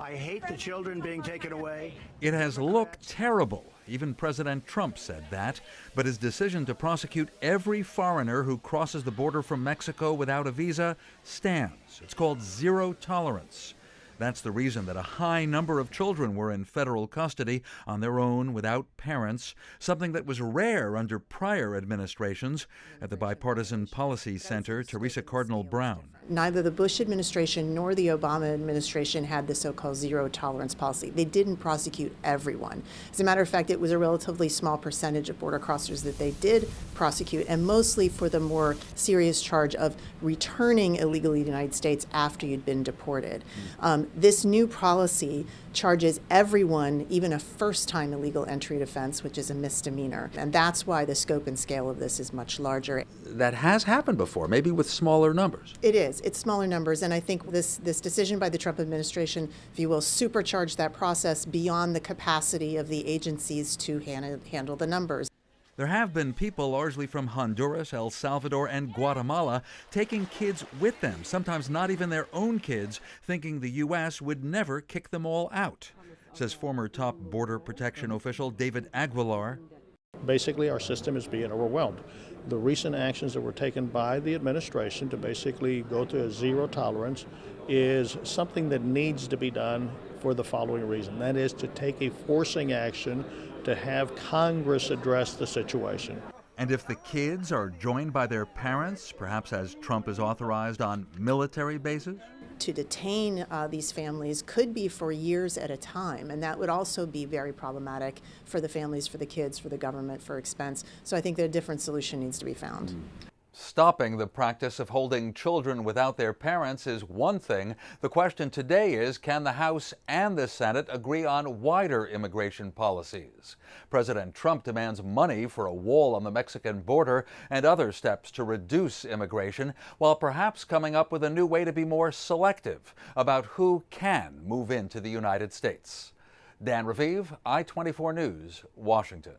I hate the children being taken away. It has looked terrible. Even President Trump said that. But his decision to prosecute every foreigner who crosses the border from Mexico without a visa stands. It's called zero tolerance. That's the reason that a high number of children were in federal custody on their own without parents, something that was rare under prior administrations. At the Bipartisan Policy Center, Teresa Cardinal Brown. Neither the Bush administration nor the Obama administration had the so-called zero tolerance policy. They didn't prosecute everyone. As a matter of fact, it was a relatively small percentage of border crossers that they did prosecute, and mostly for the more serious charge of returning illegally to the United States after you'd been deported. This new policy charges everyone, even a first-time illegal entry offense, which is a misdemeanor. And that's why the scope and scale of this is much larger. That has happened before, maybe with smaller numbers. It is. It's smaller numbers. And I think this decision by the Trump administration, if you will, supercharge that process beyond the capacity of the agencies to handle the numbers. There have been people largely from Honduras, El Salvador, and Guatemala taking kids with them, sometimes not even their own kids, thinking the U.S. would never kick them all out, says former top border protection official David Aguilar. Basically, our system is being overwhelmed. The recent actions that were taken by the administration to basically go to a zero tolerance is something that needs to be done for the following reason. That is to take a forcing action to have Congress address the situation. And if the kids are joined by their parents, perhaps as Trump has authorized on military bases? To detain these families could be for years at a time, and that would also be very problematic for the families, for the kids, for the government, for expense. So I think that a different solution needs to be found. Stopping the practice of holding children without their parents is one thing. The question today is, can the House and the Senate agree on wider immigration policies? President Trump demands money for a wall on the Mexican border and other steps to reduce immigration, while perhaps coming up with a new way to be more selective about who can move into the United States. Dan Raviv, I-24 News, Washington.